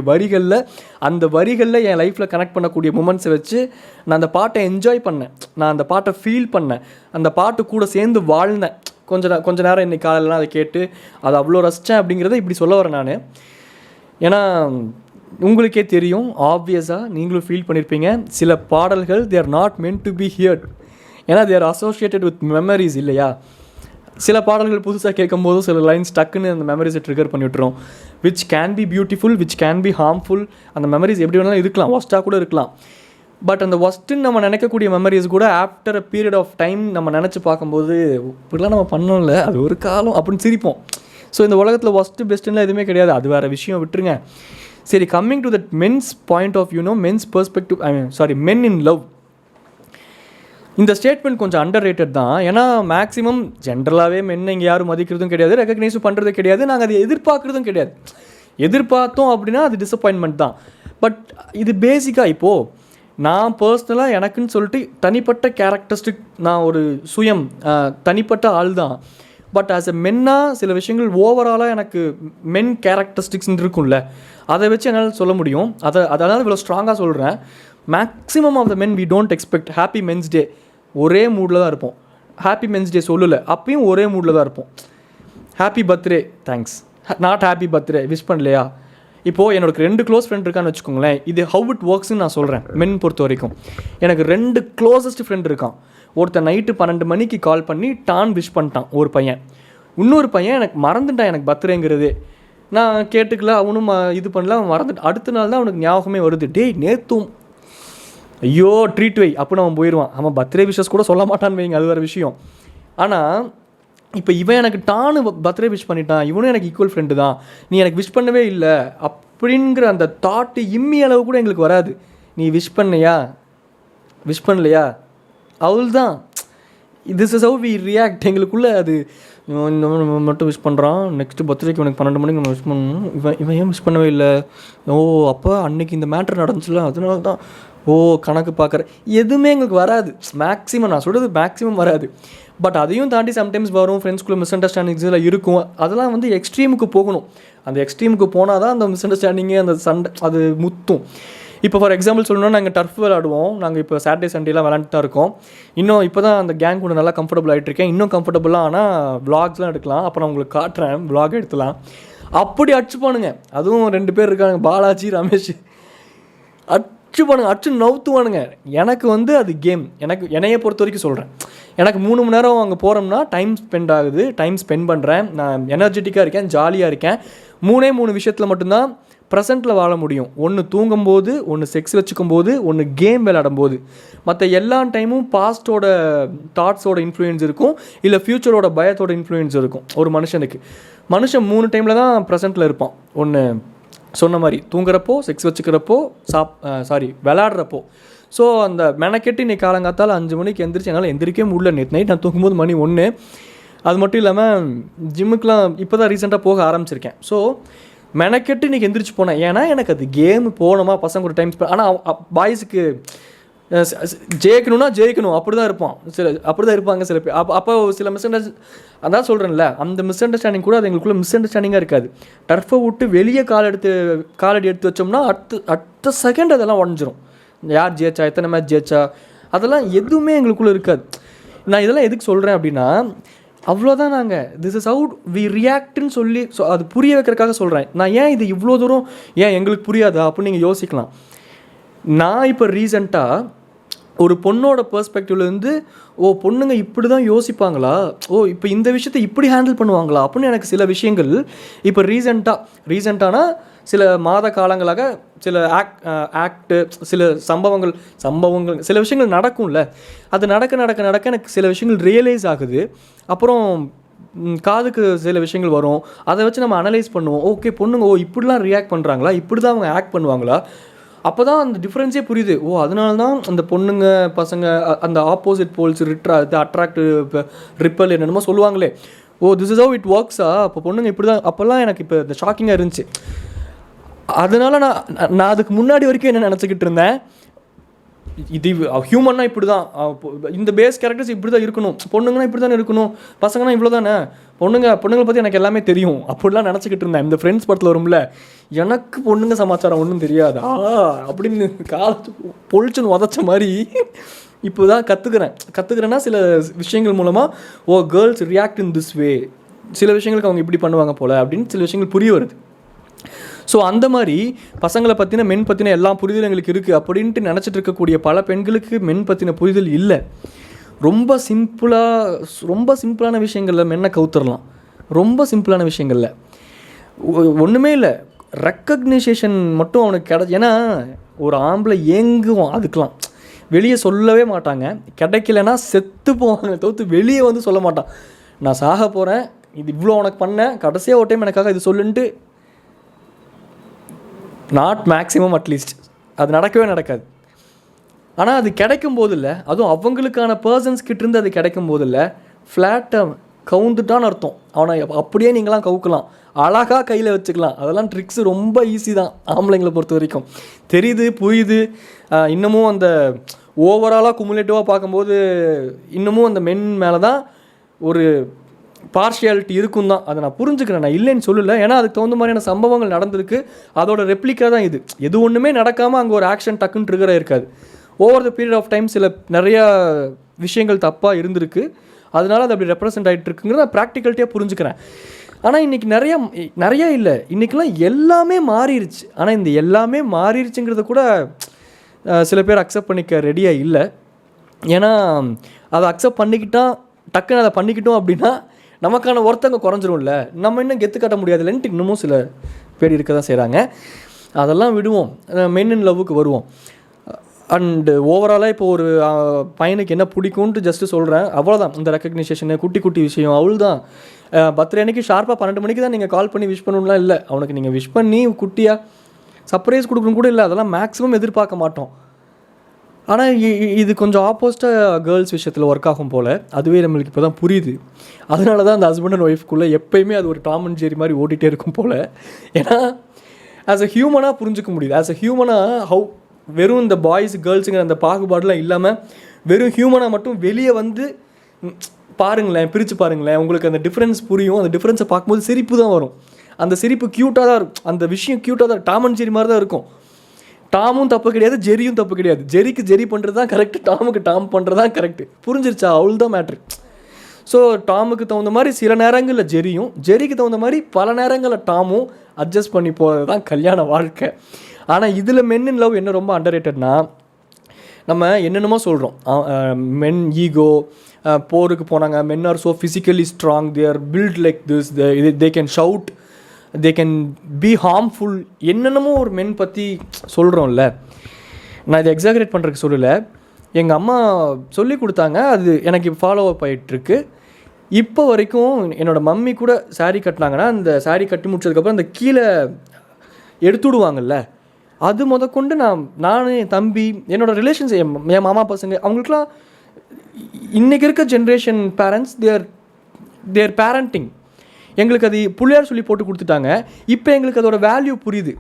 அந்த வரிகளில் என் லைஃப்பில் கனெக்ட் பண்ணக்கூடிய மூமெண்ட்ஸை வச்சு நான் அந்த பாட்டை என்ஜாய் பண்ணேன், நான் அந்த பாட்டை ஃபீல் பண்ணேன், அந்த பாட்டு கூட சேர்ந்து வாழ்ந்தேன். கொஞ்ச நேரம் இன்னைக்கு காலையிலலாம் அதை கேட்டு அதை அவ்வளோ ரசித்தேன். அப்படிங்கிறத இப்படி சொல்ல வரேன் நான். ஏன்னா உங்களுக்கே தெரியும், ஆப்வியஸாக நீங்களும் ஃபீல் பண்ணியிருப்பீங்க, சில பாடல்கள் they are not meant to be heard. ஏன்னா they are associated with memories இல்லையா. சில பாடல்கள் புதுசாக கேட்கும் போதும் சில லைன்ஸ் டக்குன்னு அந்த மெமரிஸை ட்ரிகர் பண்ணி விட்டுரும். Which can be beautiful, which can be harmful. அந்த மெமரிஸ் எப்படி வேணாலும் இருக்கலாம், ஒஸ்ட்டாக கூட இருக்கலாம். பட் அந்த ஒஸ்ட்டுன்னு நம்ம நினைக்கக்கூடிய மெமரிஸ் கூட after a period of time நம்ம நினச்சி பார்க்கும்போது இப்படிலாம் நம்ம பண்ணோம்ல, அது ஒரு காலம் அப்படின்னு சிரிப்போம். ஸோ இந்த உலகத்தில் ஒஸ்ட்டு பெஸ்ட்டுலாம் எதுவுமே கிடையாது, அது வேறு விஷயம், விட்டுருங்க. சரி, coming to that men's point of view, men's perspective, men in love. இந்த ஸ்டேட்மெண்ட் கொஞ்சம் அண்டர் ரேட்டட் தான். ஏன்னா மேக்ஸிமம் ஜென்ரலாகவே மென்னை இங்கே யாரும் மதிக்கிறதும் கிடையாது, ரெகக்னைஸும் பண்ணுறது கிடையாது, நாங்கள் அதை எதிர்பார்க்குறதும் கிடையாது. எதிர்பார்த்தோம் அப்படின்னா அது டிசப்பாயின்மெண்ட் தான். பட் இது பேசிக்காக இப்போது நான் பர்சனலாக எனக்குன்னு சொல்லிட்டு தனிப்பட்ட கேரக்டரிஸ்டிக், நான் ஒரு சுயம் தனிப்பட்ட ஆள் தான். பட் ஆஸ் எ மென்னாக சில விஷயங்கள் ஓவராலாக எனக்கு மென் கேரக்டரிஸ்டிக்ஸ்ன்னு இருக்கும்ல, அதை வச்சு என்னால் சொல்ல முடியும். அதனால் இவ்வளோ ஸ்ட்ராங்காக சொல்கிறேன். Maximum of the men we don't expect happy men's day, ஒரே மூடில் தான் இருப்போம். ஹாப்பி மென்ஸ் டே சொல்லலை, அப்பயும் ஒரே மூடில் தான் இருப்போம். Happy birthday thanks, not happy birthday wish பண்ணலையா. இப்போது என்னோட 2 க்ளோஸ் ஃப்ரெண்ட் இருக்கான்னு வச்சுக்கோங்களேன். இது ஹவ் இட் ஒர்க்ஸ்ன்னு நான் சொல்கிறேன். மென் பொறுத்த வரைக்கும் எனக்கு 2 க்ளோசஸ்ட் ஃப்ரெண்ட் இருக்கான். ஒருத்தர் நைட்டு 12 மணிக்கு கால் பண்ணி டான் விஷ் பண்ணிட்டான் ஒரு பையன். இன்னொரு பையன் எனக்கு மறந்துட்டான் எனக்கு பர்த்டேங்கிறது. நான் கேட்டுக்கல, அவனும் இது பண்ணல, அவன் மறந்துட்டான். அடுத்த நாள் தான் அவனுக்கு ஞாபகமே வருது, டேய் நேத்தும் ஐயோ ட்ரீட் வை அப்படின்னு அவன் போயிடுவான். அவன் பர்த்டே விஷஸ் கூட சொல்ல மாட்டான்னு வைங்க, அது வேறு விஷயம். ஆனால் இப்போ இவன் எனக்கு டானு பர்த்டே விஷ் பண்ணிட்டான், இவனும் எனக்கு ஈக்குவல் ஃப்ரெண்டு தான், நீ எனக்கு விஷ் பண்ணவே இல்லை அப்படிங்கிற அந்த தாட்டு இம்மி அளவு கூட எங்களுக்கு வராது. நீ விஷ் பண்ணலையா, விஷ் பண்ணலையா, அவள் தான். This is how we react. எங்களுக்குள்ளே அது மட்டும் விஷ் பண்ணுறான், நெக்ஸ்ட்டு பர்த்டேக்கு உனக்கு 12 மணிக்கு நம்ம விஷ் பண்ணணும், இவன் ஏன் விஷ் பண்ணவே இல்லை, ஓ அப்போ அன்னைக்கு இந்த மேட்ரு நடந்துச்சுல அதனால தான், ஓ கணக்கு பார்க்குற, எதுவுமே எங்களுக்கு வராது. மேக்ஸிமம் நான் சொல்கிறது மேக்ஸிமம் வராது. பட் அதையும் தாண்டி சம்டைம்ஸ் வரும், ஃப்ரெண்ட்ஸ்குள்ளே மிஸ் அண்டர்ஸ்டாண்டிங்ஸ் எல்லாம் இருக்கும். அதெல்லாம் வந்து எக்ஸ்ட்ரீமுக்கு போகணும். அந்த எக்ஸ்ட்ரீமுக்கு போனால் தான் அந்த மிஸ் அண்டர்ஸ்டாண்டிங்கு அந்த சண்டை அது முத்தும். இப்போ ஃபார் எக்ஸாம்பிள் சொல்லணும்னா, நாங்கள் டர்ஃப் விளாடுவோம். நாங்கள் இப்போ சாட்டர்டே சண்டேலாம் விளாண்டுட்டு தான் இருக்கோம். இன்னும் இப்போ தான் அந்த கேங் கூட நல்லா கம்ஃபர்டபுள் ஆகிட்டு இருக்கேன். இன்னும் கம்ஃபர்டபுளாக ஆனால் விளாக்ஸ்லாம் எடுக்கலாம். அப்போ நான் உங்களுக்கு காட்டுறேன், விளாக் எடுத்துலாம். அப்படி அடிச்சு போனுங்க. அதுவும் 2 பேர் இருக்காங்க, பாலாஜி ரமேஷ். அடிச்சு போனுங்க, அடிச்சு நவுத்துவானுங்க. எனக்கு வந்து அது கேம். என்னையை பொறுத்த வரைக்கும் சொல்கிறேன், எனக்கு 3 மணி நேரம் அங்கே போகிறோம்னா டைம் ஸ்பெண்ட் ஆகுது, டைம் ஸ்பெண்ட் பண்ணுறேன், நான் எனர்ஜெட்டிக்காக இருக்கேன், ஜாலியாக இருக்கேன். 3 விஷயத்தில் மட்டும்தான் ப்ரெசென்ட்டில் வாழ முடியும். ஒன்று தூங்கும்போது, ஒன்று செக்ஸ் வச்சுக்கும்போது, ஒன்று கேம் விளையாடும்போது. மற்ற எல்லா டைமும் பாஸ்ட்டோட தாட்ஸோட இன்ஃப்ளூயன்ஸ் இருக்கும், இல்லை ஃப்யூச்சரோட பயத்தோட இன்ஃப்ளூயன்ஸ் இருக்கும். ஒரு மனுஷன் 3 டைமில் தான் ப்ரெசென்ட்டில் இருப்பான். ஒன்று சொன்ன மாதிரி தூங்குறப்போ, செக்ஸ் வச்சுக்கிறப்போ, விளையாடுறப்போ. ஸோ அந்த மெனக்கெட்டு இன்றைக்கி காலங்காத்தால் 5 மணிக்கு எந்திரிச்சு என்னால் எந்திரிக்கவே முடியல. நேற்று நைட் நான் தூங்கும்போது மணி 1. அது மட்டும் இல்லாமல் ஜிம்முக்கெலாம் இப்போ தான் ரீசெண்டாக போக ஆரம்பிச்சிருக்கேன். ஸோ மெனக்கெட்டு இன்றைக்கி எந்திரிச்சு போனேன். ஏன்னா எனக்கு அது கேம் போகணுமா, பசங்க ஒரு டைம் ஸ்பெண்ட். ஆனால் பாய்ஸுக்கு ஜெயிக்கணும் அப்படி தான் இருப்பான். அப்படி தான் இருப்பாங்க சில பேர். அப்போ சில அதான் சொல்கிறேன்ல, அந்த மிஸ் அண்டர்ஸ்டாண்டிங் கூட அது எங்களுக்குள்ள மிஸ் அண்டர்ஸ்டாண்டிங்காக இருக்காது. டர்ஃபை விட்டு வெளியே காலடி எடுத்து வச்சோம்னா அடுத்த செகண்ட் அதெல்லாம் உடஞ்சிரும். யார் ஜெயிச்சா, எத்தனை மேட்ச் ஜெயிச்சா, அதெல்லாம் எதுவுமே எங்களுக்குள்ளே இருக்காது. நான் இதெல்லாம் எதுக்கு சொல்கிறேன் அப்படின்னா, அவ்வளோதான். நாங்கள் திஸ் இஸ் அவுட் வி ரியாக்ட்னு சொல்லி அது புரிய வைக்கிறதுக்காக சொல்கிறேன். நான் ஏன் இது இவ்வளோ தூரம் ஏன் எங்களுக்கு புரியாதா அப்படின்னு நீங்கள் யோசிக்கலாம். நான் இப்போ ரீசெண்டாக ஒரு பொண்ணோட பெர்ஸ்பெக்டிவ்லேருந்து, ஓ பொண்ணுங்க இப்படி தான் யோசிப்பாங்களா, ஓ இப்போ இந்த விஷயத்தை இப்படி ஹேண்டில் பண்ணுவாங்களா அப்படின்னு எனக்கு சில விஷயங்கள் இப்போ ரீசெண்டானா சில மாத காலங்களாக சில ஆக்டு சில சம்பவங்கள் சில விஷயங்கள் நடக்கும்ல, அது நடக்க எனக்கு சில விஷயங்கள் ரியலைஸ் ஆகுது. அப்புறம் காதுக்கு சில விஷயங்கள் வரும், அதை வச்சு நம்ம அனலைஸ் பண்ணுவோம். ஓகே பொண்ணுங்க ஓ இப்படிலாம் ரியாக்ட் பண்ணுறாங்களா, இப்படி தான் அவங்க ஆக்ட் பண்ணுவாங்களா, அப்போ தான் அந்த டிஃப்ரென்ஸே புரியுது. ஓ அதனால தான் அந்த பொண்ணுங்க பசங்க அந்த ஆப்போசிட் போல்ஸ் அட்ராக்ட் ரிப்பல் என்னென்னமோ சொல்லுவாங்களே, oh this is how it ஒர்க்ஸா, அப்போ பொண்ணுங்க இப்படி தான். அப்போல்லாம் எனக்கு இப்போ இந்த ஷாக்கிங்காக இருந்துச்சு. அதனால் நான் அதுக்கு முன்னாடி வரைக்கும் என்ன நினச்சிக்கிட்டு இருந்தேன், இது ஹியூமன்னா இப்படி தான், இந்த பேஸ் கேரக்டர்ஸ் இப்படி தான் இருக்கணும், பொண்ணுங்கன்னா இப்படி தானே இருக்கணும், பசங்கன்னா இவ்வளோ தானே, பொண்ணுங்களை பற்றி எனக்கு எல்லாமே தெரியும் அப்படிலாம் நினச்சிக்கிட்டு இருந்தேன். இந்த ஃப்ரெண்ட்ஸ் படத்தில் வரும்ல, எனக்கு பொண்ணுங்க சமாச்சாரம் ஒன்றும் தெரியாதா அப்படின்னு காலத்து பொழிச்சுன்னு உதச்ச மாதிரி இப்போ தான் கற்றுக்கிறேன்னா சில விஷயங்கள் மூலமாக, how girls react in this way, சில விஷயங்களுக்கு அவங்க இப்படி பண்ணுவாங்க போல் அப்படின்னு சில விஷயங்கள் புரிய வருது. ஸோ அந்த மாதிரி பசங்களை பற்றின மென் பற்றின எல்லா புரிதல் எங்களுக்கு இருக்குது அப்படின்ட்டு நினச்சிட்டு இருக்கக்கூடிய பல பெண்களுக்கு மென் பற்றின புரிதல் இல்லை. ரொம்ப சிம்பிளான விஷயங்களில் மென்னை கவுத்துடலாம். ரொம்ப சிம்பிளான விஷயங்களில் ஒன்றுமே இல்லை, ரெக்கக்னைசேஷன் மட்டும் அவனுக்கு ஏன்னா ஒரு ஆம்பளை ஏங்குவான், அதுக்கெலாம் வெளியே சொல்லவே மாட்டாங்க, கிடைக்கலன்னா செத்து போவாங்க தவிர்த்து வெளியே வந்து சொல்ல மாட்டான். நான் சாக போகிறேன், இது இவ்வளோ உனக்கு பண்ணேன், கடைசியாக ஒரு டைம் எனக்காக இது சொல்லுன்ட்டு, நாட் மேக்ஸிமம் அட்லீஸ்ட் அது நடக்கவே நடக்காது. ஆனால் அது கிடைக்கும் போது இல்லை, அதுவும் அவங்களுக்கான பர்சன்ஸ் கிட்டேருந்து அது கிடைக்கும் போது இல்லை, ஃப்ளாட்டை கவுந்துட்டான்னு அர்த்தம். அவனை அப்படியே நீங்களாம் கவுக்கலாம், அழகாக கையில் வச்சுக்கலாம். அதெல்லாம் ட்ரிக்ஸு ரொம்ப ஈஸி தான் ஆம்பளைங்களை பொறுத்த வரைக்கும். தெரியுது, புரியுது. இன்னமும் அந்த ஓவராலாக குமுலேட்டிவாக பார்க்கும்போது இன்னமும் அந்த மென் மேலே தான் ஒரு பார்ஷியாலிட்டி இருக்கும் தான். அதை நான் புரிஞ்சுக்கிறேன், நான் இல்லைன்னு சொல்லலை. ஏன்னா அதுக்கு தகுந்த மாதிரியான சம்பவங்கள் நடந்திருக்கு, அதோட ரெப்ளிக்கா தான் இது. எது ஒன்றுமே நடக்காமல் அங்கே ஒரு ஆக்ஷன் டக்குன்னு ட்ரிகராக இருக்காது. Over the period of time சில நிறையா விஷயங்கள் தப்பாக இருந்திருக்கு, அதனால அது அப்படி ரெப்ரசென்ட் ஆகிட்டு இருக்குங்கிறத நான் ப்ராக்டிகல்ட்டியாக புரிஞ்சுக்கிறேன். ஆனால் இன்றைக்கி நிறையா இல்லை, இன்றைக்கெலாம் எல்லாமே மாறிடுச்சு. ஆனால் இந்த எல்லாமே மாறிடுச்சுங்கிறத கூட சில பேர் அக்செப்ட் பண்ணிக்க ரெடியாக இல்லை. ஏன்னா அதை அக்செப்ட் பண்ணிக்கிட்டால், டக்குன்னு அதை பண்ணிக்கிட்டோம் அப்படின்னா நமக்கான ஒருத்தங்க குறைஞ்சிரும்ல, நம்ம இன்னும் கெத்து கட்ட முடியாதுலன்ட்டு இன்னமும் சில பேர் இருக்க தான் செய்கிறாங்க. அதெல்லாம் விடுவோம், மென் இன் லவ்வுக்கு வருவோம். அண்டு ஓவராலாக இப்போ ஒரு பையனுக்கு என்ன பிடிக்கும்ன்ட்டு ஜஸ்ட்டு சொல்கிறேன், அவ்வளோதான். இந்த ரெக்கக்னைசேஷனு குட்டி குட்டி விஷயம் அவள் தான். பர்த்டே அன்றைக்கி ஷார்ப்பாக 12 மணிக்கு தான் நீங்கள் கால் பண்ணி விஷ் பண்ணணும்லாம் இல்லை. அவனுக்கு நீங்கள் விஷ் பண்ணி குட்டியாக சர்ப்ரைஸ் கொடுக்கணும் கூட இல்லை, அதெல்லாம் மேக்ஸிமம் எதிர்பார்க்க மாட்டோம். ஆனால் இது கொஞ்சம் ஆப்போசிட்டாக கேர்ள்ஸ் விஷயத்தில் ஒர்க் ஆகும் போல், அதுவே நம்மளுக்கு இப்போ தான் புரியுது. அதனால தான் அந்த ஹஸ்பண்ட் அண்ட் ஒய்ஃப்குள்ளே எப்போயுமே அது ஒரு டாம் அண்ட் ஜெரி மாதிரி ஓடிட்டே இருக்கும் போல். ஏன்னா ஆஸ் அ ஹியூமனாக புரிஞ்சிக்க முடியுது. ஆஸ் அ ஹியூமனாக வெறும் இந்த பாய்ஸ் கேர்ள்ஸுங்கிற அந்த பாகுபாடுலாம் இல்லாமல் வெறும் ஹியூமனாக மட்டும் வெளியே வந்து பாருங்களேன், பிரித்து பாருங்களேன், உங்களுக்கு அந்த டிஃப்ரென்ஸ் புரியும். அந்த டிஃப்ரென்ஸை பார்க்கும்போது சிரிப்பு தான் வரும். அந்த சிரிப்பு க்யூட்டாக தான் இருக்கும், அந்த விஷயம் க்யூட்டாக தான், டாம் அண்ட் ஜெரி மாதிரி தான் இருக்கும். டாமும் தப்பு கிடையாது, ஜெரியும் தப்பு கிடையாது. ஜெரிக்கு ஜெரி பண்ணுறது தான் கரெக்டு, டாமுக்கு டாம் பண்ணுறது தான் கரெக்டு. புரிஞ்சிருச்சா? அவள் தான் மேட்ரு. ஸோ டாமுக்கு தகுந்த மாதிரி சில நேரங்களில் ஜெரியும், ஜெரிக்கு தகுந்த மாதிரி பல நேரங்களில் டாமும் அட்ஜஸ்ட் பண்ணி போகிறது தான் கல்யாண வாழ்க்கை. ஆனால் இதில் மென் இன் லவ் என்ன ரொம்ப அண்டர்ரேட்டட்னா, நம்ம என்னென்னமோ சொல்கிறோம், மென் ஈகோ, போருக்கு போனாங்க, men are so physically strong, they are built like this, they can shout, they can be harmful, என்னென்னமோ ஒரு மென் பற்றி சொல்கிறோம்ல. நான் இதை எக்ஸாகரேட் பண்ணுறதுக்கு சொல்லலை, எங்கள் அம்மா சொல்லி கொடுத்தாங்க, அது எனக்கு ஃபாலோ அப் ஆகிட்டுருக்கு. இப்போ வரைக்கும் என்னோடய மம்மி கூட சாரீ கட்டினாங்கன்னா, அந்த சாரீ கட்டி முடிச்சதுக்கப்புறம் அந்த கீழே எடுத்துடுவாங்கல்ல, அது முதற்கொண்டு நான் என் தம்பி, என்னோடய ரிலேஷன்ஸ், என் மாமா பசங்க, அவங்களுக்குலாம் இன்றைக்கி இருக்க ஜென்ரேஷன் பேரண்ட்ஸ் தேர் பேரண்டிங் எங்களுக்கு அது பிள்ளையார் சொல்லி போட்டு கொடுத்துட்டாங்க. இப்போ எங்களுக்கு அதோட வேல்யூ புரியுது.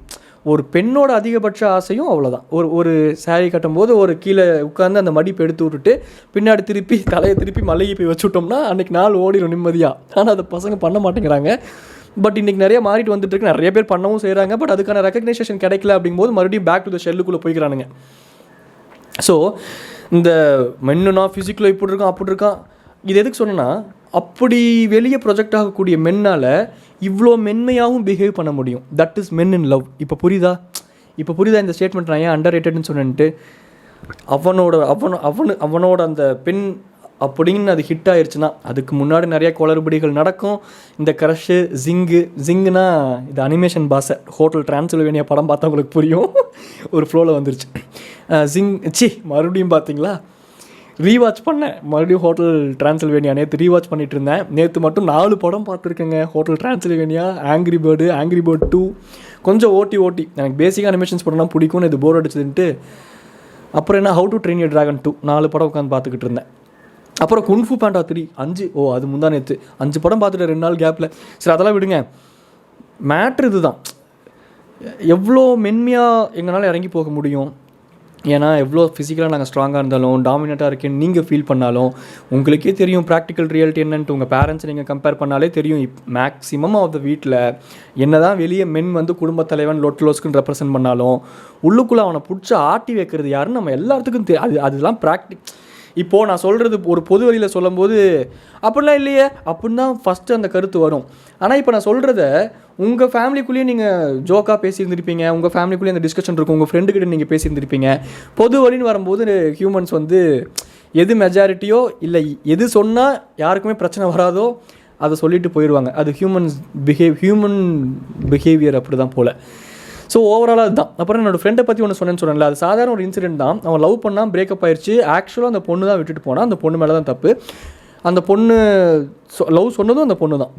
ஒரு பெண்ணோட அதிகபட்ச ஆசையும் அவ்வளோதான். ஒரு சாரீ கட்டும்போது ஒரு கீழே உட்காந்து அந்த மடிப்பு எடுத்து விட்டுட்டு பின்னாடி திருப்பி தலையை திருப்பி மல்லிகை போய் வச்சுட்டோம்னா அன்றைக்கி நாள் ஓடிடும் நிம்மதியாக. ஆனால் அதை பசங்க பண்ண மாட்டேங்கிறாங்க. பட் இன்றைக்கி நிறைய மாறிட்டு வந்துட்டுருக்கு, நிறைய பேர் பண்ணவும் செய்கிறாங்க. பட் அதுக்கான ரெக்கக்னைசேஷன் கிடைக்கல அப்படிங்கும்போது மறுபடியும் பேக் டு த ஷெல்லுக்குள்ளே போய்க்கிறானுங்க. ஸோ இந்த மென்னுனா ஃபிசிக்கலாக இப்படி இருக்கான் அப்படி இருக்கான், இது எதுக்கு சொன்னேன்னா, அப்படி வெளியே ப்ரொஜெக்ட் ஆகக்கூடிய மென்னால் இவ்வளோ மென்மையாகவும் பிஹேவ் பண்ண முடியும். That is men in love. இப்போ புரியுதா இந்த ஸ்டேட்மெண்ட் நான் ஏன் அண்டர் ரேட்டட்னு சொன்னேன்ட்டு? அவனோட அந்த பெண் அப்படின்னு அது ஹிட் ஆயிடுச்சுன்னா அதுக்கு முன்னாடி நிறைய குளறுபடிகள் நடக்கும். இந்த க்ரஷ்ஷு ஜிங்குனா இது அனிமேஷன் பாஷை, ஹோட்டல் டிரான்சில்வேனியா படம் பார்த்தா உங்களுக்கு புரியும், ஒரு ஃப்ளோவில் வந்துருச்சு. மறுபடியும் பார்த்தீங்களா? ரீவாட்ச் பண்ணேன் மறுபடியும் ஹோட்டல் டிரான்சில்வேனியா. நேற்று ரீவாட்ச் பண்ணிகிட்டு இருந்தேன். நேற்று மட்டும் 4 படம் பார்த்துருக்கேங்க. ஹோட்டல் டிரான்சில்வேனியா, ஆங்க்ரி பேர்டு 2, கொஞ்சம் ஓட்டி எனக்கு பேசிக்காக அனிமேஷன்ஸ் படம்லாம் பிடிக்கும்னு, இது போர் அடிச்சதுன்ட்டு அப்புறம் என்ன how to train your dragon 2 4 படம் உட்காந்து பார்த்துக்கிட்டு இருந்தேன். அப்புறம் குன்ஃபு பாண்டா 3 5, அது முந்தா நேற்று 5 படம் பார்த்துட்டு 2 நாள் கேப்பில். சரி அதெல்லாம் விடுங்க, மேட்ரு இது தான். எவ்வளோ மென்மையாக எங்களால் இறங்கி போக முடியும்? ஏன்னா எவ்வளோ ஃபிசிக்கலாக நாங்கள் ஸ்ட்ராங்காக இருந்தாலும், டாமினேட்டாக இருக்கேன்னு நீங்கள் ஃபீல் பண்ணாலும், உங்களுக்கே தெரியும் ப்ராக்டிக்கல் ரியாலிட்டி என்னன்ட்டு. உங்கள் பேரண்ட்ஸ் நீங்கள் கம்பேர் பண்ணாலே தெரியும். மேக்ஸிமம் ஆஃப் த வீட்டில் என்ன தான் வெளியே மென் வந்து குடும்பத் தலைவன் லொட்லோஸ்க்குன்னு ரெப்ரசென்ட் பண்ணாலும், உள்ளுக்குள்ளே அவனை பிடிச்சி ஆட்டி வைக்கிறது யாருன்னு நம்ம எல்லாத்துக்கும் அதெல்லாம் இப்போது நான் சொல்கிறது ஒரு பொது வழியில் சொல்லும்போது அப்படிலாம் இல்லையே அப்படின்னு தான் ஃபஸ்ட்டு அந்த கருத்து வரும். ஆனால் இப்போ நான் சொல்கிறத உங்கள் ஃபேமிலிக்குள்ளேயே நீங்கள் ஜோக்காக பேசியிருந்திருப்பீங்க, உங்கள் ஃபேமிலிக்குள்ளேயே அந்த டிஸ்கஷன் இருக்கும், உங்கள் ஃப்ரெண்டுக்கிட்ட நீங்கள் பேசியிருந்திருப்பீங்க. பொது வழின்னு வரும்போது ஹியூமன்ஸ் வந்து எது மெஜாரிட்டியோ இல்லை எது சொன்னால் யாருக்குமே பிரச்சனை வராதோ அதை சொல்லிட்டு போயிடுவாங்க. அது ஹியூமன் பிஹேவியர் அப்படி தான் போல். ஸோ ஓவராலாக அதுதான். அப்புறம் என்னோடய ஃப்ரெண்டை பற்றி ஒன்று சொன்னேன்ல, அது சாதாரண ஒரு இன்சிடென்ட் தான். அவன் லவ் பண்ணால் பிரேக்கப் ஆயிடுச்சு. ஆக்சுவலாக அந்த பொண்ணு தான் விட்டுட்டு போனால், அந்த பொண்ணு மேலே தான் தப்பு. அந்த பொண்ணு லவ் சொன்னதும் அந்த பொண்ணு தான்.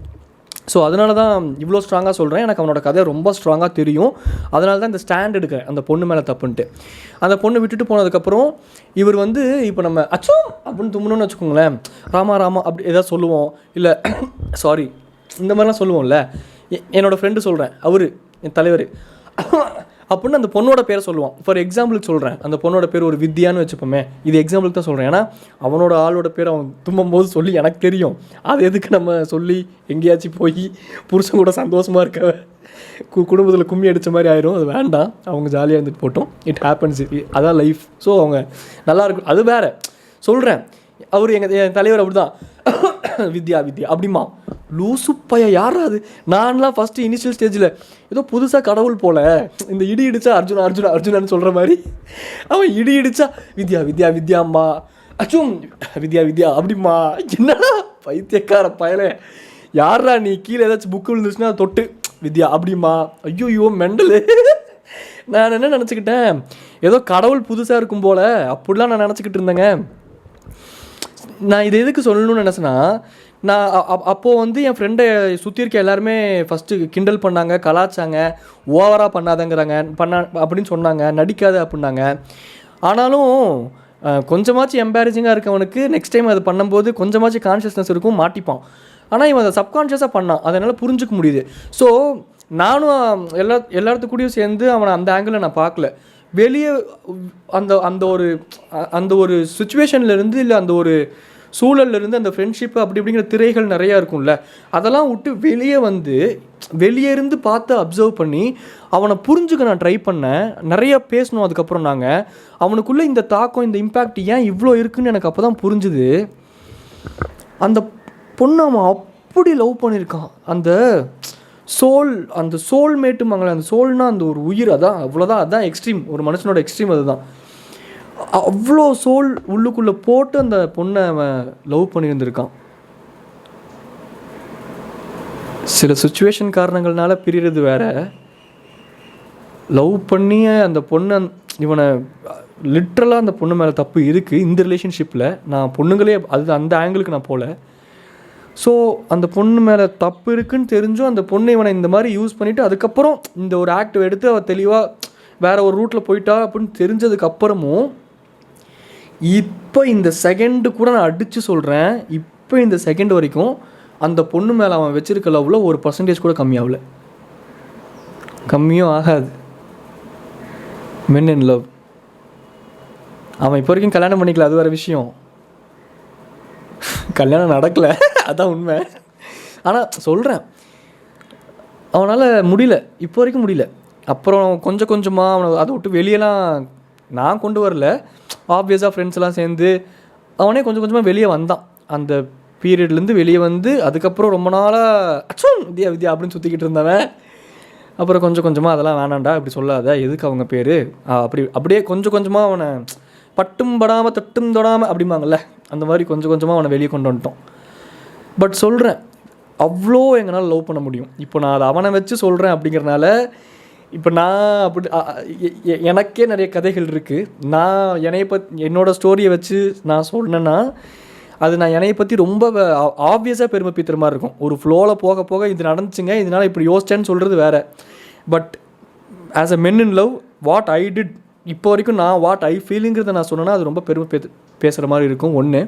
ஸோ அதனால தான் இவ்வளோ ஸ்ட்ராங்காக சொல்கிறேன். எனக்கு அவனோட கதை ரொம்ப ஸ்ட்ராங்காக தெரியும். அதனால தான் இந்த ஸ்டாண்ட் எடுக்கிறேன் அந்த பொண்ணு மேலே தப்புன்ட்டு. அந்த பொண்ணு விட்டுட்டு போனதுக்கப்புறம் இவர் வந்து இப்போ நம்ம அச்சோ அப்படின்னு தும்முன்னு வச்சுக்கோங்களேன், ராமா ராமா அப்படி எதாவது சொல்லுவோம், இல்லை சாரி இந்த மாதிரிலாம் சொல்லுவோம்ல. என்னோடய ஃப்ரெண்டு சொல்கிறேன், அவர் என் தலைவர் அப்படின்னு அந்த பொண்ணோட பேரை சொல்லுவான். ஃபார் எக்ஸாம்பிளுக்கு சொல்கிறேன், அந்த பொண்ணோட பேர் ஒரு வித்யான்னு வச்சுப்போமே, இது எக்ஸாம்பிளுக்கு தான் சொல்கிறேன். ஏன்னா அவனோட ஆளோட பேர் அவன் தும்பும் போது சொல்லி எனக்கு தெரியும், அது எதுக்கு நம்ம சொல்லி எங்கேயாச்சும் போய் புருஷன் கூட சந்தோஷமாக இருக்க குடும்பத்தில் கும்மி அடித்த மாதிரி ஆயிரும். அது வேண்டாம், அவங்க ஜாலியாக இருந்துட்டு போட்டோம். இட் ஹேப்பன்ஸ், அதான் லைஃப். ஸோ அவங்க நல்லாயிருக்கும், அது வேறு சொல்கிறேன். அவர் என் தலைவர் அப்படி தான் வித்யா வித்யா அப்படிமா. லூசு பைய யாரா அது? நான்லாம் ஃபஸ்ட்டு இனிஷியல் ஸ்டேஜில் ஏதோ புதுசாக கடவுள் போல் இந்த இடி இடிச்சா அர்ஜுனா அர்ஜுனா அர்ஜுனான்னு சொல்கிற மாதிரி அவன் இடி இடிச்சா வித்யா வித்யா வித்யாம்மா அச்சும் வித்யா வித்யா அப்படிமா. என்னடா பைத்தியக்கார பயலே, யாரா நீ கீழே ஏதாச்சும் புக்கு விழுந்துச்சுன்னா தொட்டு வித்யா அப்படிமா. ஐயோ மெண்டலு. நான் என்ன நினச்சிக்கிட்டேன், ஏதோ கடவுள் புதுசாக இருக்கும் போல் அப்படிலாம் நான் நினச்சிக்கிட்டு இருந்தேங்க. நான் இது எதுக்கு சொல்லணும்னு நினச்சேன்னா, நான் அப்போது வந்து என் ஃப்ரெண்டை சுற்றி இருக்க எல்லாருமே ஃபஸ்ட்டு கிண்டல் பண்ணாங்க, கலாச்சாங்க, ஓவராக பண்ணாதங்கிறாங்க, அப்படின்னு சொன்னாங்க, நடிக்காத அப்படின்னாங்க. ஆனாலும் கொஞ்சமாச்சும் எம்பாரசிங்காக இருக்கவனுக்கு நெக்ஸ்ட் டைம் அது பண்ணும்போது கொஞ்சமாச்சும் கான்ஷியஸ்னஸ் இருக்கும், மாட்டிப்பான். ஆனால் இவன் அதை சப்கான்ஷியஸாக பண்ணான், அதனால் புரிஞ்சிக்க முடியுது. ஸோ நானும் எல்லாத்துக்கூடயும் சேர்ந்து அவனை அந்த ஆங்கிளில் நான் பார்க்கல. வெளியே அந்த ஒரு சுச்சுவேஷன்லேருந்து, இல்லை அந்த ஒரு சூழல்லேருந்து, அந்த ஃப்ரெண்ட்ஷிப்பு அப்படி அப்படிங்கிற திரைகள் நிறையா இருக்கும்ல, அதெல்லாம் விட்டு வெளியே இருந்து பார்த்து அப்சர்வ் பண்ணி அவனை புரிஞ்சுக்க நான் ட்ரை பண்ணேன். நிறையா பேசணும். அதுக்கப்புறம் நாங்கள் அவனுக்குள்ளே இந்த தாக்கம், இந்த இம்பேக்ட் ஏன் இவ்வளோ இருக்குதுன்னு எனக்கு அப்போ தான் புரிஞ்சுது. அந்த பொண்ணு அவன் அப்படி லவ் பண்ணியிருக்கான். அந்த சோல்மேட்டுமாங்களே, அந்த சோல்னால் அந்த ஒரு உயிர், அதான் அவ்வளோதான், அதுதான் எக்ஸ்ட்ரீம், ஒரு மனுஷனோட எக்ஸ்ட்ரீம் அதுதான். அவ்வளோ சோல் உள்ளுக்குள்ளே போட்டு அந்த பொண்ணை அவன் லவ் பண்ணியிருந்திருக்கான். சில சுச்சுவேஷன் காரணங்கள்னால பிரிகிறது வேற, லவ் பண்ணிய அந்த பொண்ணை, இவனை லிட்ரலாக அந்த பொண்ணு மேலே தப்பு இருக்குது இந்த ரிலேஷன்ஷிப்பில். நான் பொண்ணுங்களே அந்த ஆங்கிளுக்கு நான் போகல. ஸோ அந்த பொண்ணு மேலே தப்பு இருக்குன்னு தெரிஞ்சும் அந்த பொண்ணை இவனை இந்த மாதிரி யூஸ் பண்ணிவிட்டு அதுக்கப்புறம் இந்த ஒரு ஆக்டிவ் எடுத்து அவள் தெளிவாக வேறு ஒரு ரூட்டில் போயிட்டா அப்படின்னு தெரிஞ்சதுக்கப்புறமும் இப்போ இந்த செகண்டு கூட நான் அடித்து சொல்கிறேன், இப்போ இந்த செகண்ட் வரைக்கும் அந்த பொண்ணு மேலே அவன் வச்சிருக்க லவ்வில் 1% கூட கம்மியாகல, கம்மியும் ஆகாது. மென் இன் லவ். அவன் இப்போ வரைக்கும் கல்யாணம் பண்ணிக்கல, அது வேறு விஷயம். கல்யாணம் நடக்கலை, அதான் உண்மை. ஆனால் சொல்கிறேன், அவனால் முடியல, இப்போ வரைக்கும் முடியல. அப்புறம் கொஞ்சம் கொஞ்சமாக அவனை அதை விட்டு வெளியெல்லாம் நான் கொண்டு வரல, ஆப்வியஸாக ஃப்ரெண்ட்ஸ்லாம் சேர்ந்து அவனே கொஞ்சம் கொஞ்சமாக வெளியே வந்தான். அந்த பீரியட்லேருந்து வெளியே வந்து அதுக்கப்புறம் ரொம்ப நாளாக அச்சும் வித்யா வித்யா அப்படின்னு சுற்றிக்கிட்டு இருந்தவன் அப்புறம் கொஞ்சம் கொஞ்சமாக அதெல்லாம் வேணாண்டா இப்படி சொல்லாத, எதுக்கு அவங்க பேர் அப்படியே கொஞ்சம் கொஞ்சமாக அவனை பட்டும் படாமல் தட்டும் தொடாமல் அப்படிம்பாங்கள்ல, அந்த மாதிரி கொஞ்சம் கொஞ்சமாக அவனை வெளியே கொண்டு வந்துட்டோம். பட் சொல்கிறேன், அவ்வளோ எங்களால் லவ் பண்ண முடியும். இப்போ நான் அதை அவனை வச்சு சொல்கிறேன் அப்படிங்கிறனால, இப்போ நான் அப்படி எனக்கே நிறைய கதைகள் இருக்குது. நான் என்னோடய ஸ்டோரியை வச்சு நான் சொன்னேன்னா அது நான் என்னையை பற்றி ரொம்ப ஆப்வியஸாக பெருமை பீத்துற மாதிரி இருக்கும். ஒரு ஃப்ளோவில் போக போக இது நடந்துச்சுங்க, இதனால் இப்படி யோசிச்சேன்னு சொல்கிறது வேறு. But as a men in love, what I did இப்போ வரைக்கும், நான் வாட் ஐ ஃபீலுங்கிறத நான் சொன்னேன்னா அது ரொம்ப பெருமை பேசுகிற மாதிரி இருக்கும் ஒன்று.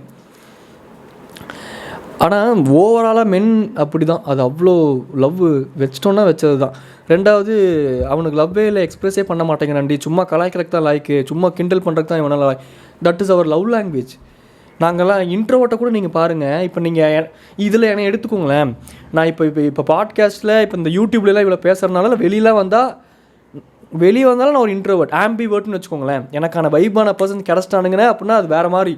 ஆனால் ஓவராலாக மென் அப்படி தான், அது அவ்வளோ லவ் வச்சிட்டோன்னா வச்சது தான். ரெண்டாவது, அவனுக்கு லவ்வே இல்லை, எக்ஸ்ப்ரெஸ்ஸே பண்ண மாட்டேங்கிறான்டி, சும்மா கலாய்க்கிறதுக்கு தான் லாய்க்கு, சும்மா கிண்டல் பண்ணுறதுக்கு தான் இவனால் லாய்க். That is our love language. நாங்கள்லாம் இன்ட்ரோவர்ட்டை கூட நீங்கள் பாருங்கள். இப்போ நீங்கள் இதில் என்னை எடுத்துக்கோங்களேன், நான் இப்போ பாட்காஸ்ட்டில் இப்போ இந்த யூடியூப்லாம் இவ்வளோ பேசுகிறதுனால வெளியே வந்தாலும் நான் ஒரு இன்ட்ரோவர்ட், ஆம்பிவர்ட்னு வச்சுக்கோங்களேன். எனக்கான வைபான பர்சன் கிடச்சிட்டானுங்கண்ணே அப்படின்னா அது வேறு மாதிரி.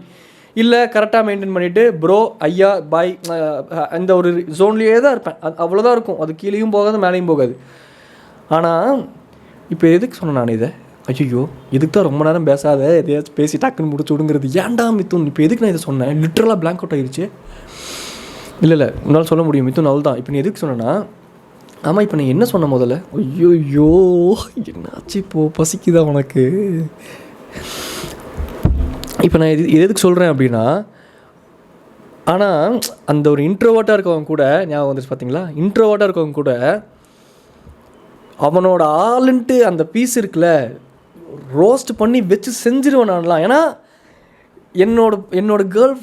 இல்லை கரெக்டாக மெயின்டைன் பண்ணிவிட்டு ப்ரோ ஐயா பாய் இந்த ஒரு ஜோன்லேயே தான் இருப்பேன், அவ்வளோதான் இருக்கும். அது கீழேயும் போகாது மேலேயும் போகாது. ஆனால் இப்போ எதுக்கு சொன்னேன் நான் இதை? ஐயோ இதுக்கு தான் ரொம்ப நேரம் பேசாத, எதையாச்சும் பேசி டக்குன்னு முடிச்சு விடுங்கிறது. ஏன்டா மித்துன் இப்போ எதுக்கு நான் இதை சொன்னேன்? லிட்ரலாக பிளாங்க் அவுட் ஆகிடுச்சு. இல்லை உன்னால் சொல்ல முடியும் மித்துன், அவள் தான். இப்போ நீ எதுக்கு சொன்னேன்னா, ஆமாம் இப்போ நீ என்ன சொன்ன முதல்ல? ஐயோ என்னாச்சு இப்போது, பசிக்குதா உனக்கு? இப்போ நான் இது எதுக்கு சொல்கிறேன் அப்படின்னா, ஆனால் அந்த ஒரு இன்ட்ரோவர்ட்டாக இருக்கவங்க கூட ஞாபகம் வந்துச்சு பார்த்தீங்களா, இன்ட்ரோவர்ட்டாக இருக்கவங்க கூட அவனோட ஆளுன்ட்டு அந்த பீஸ் இருக்குல்ல ரோஸ்ட் பண்ணி வச்சு செஞ்சிருவேன் நான்லாம். ஏன்னா என்னோட கேர்ள்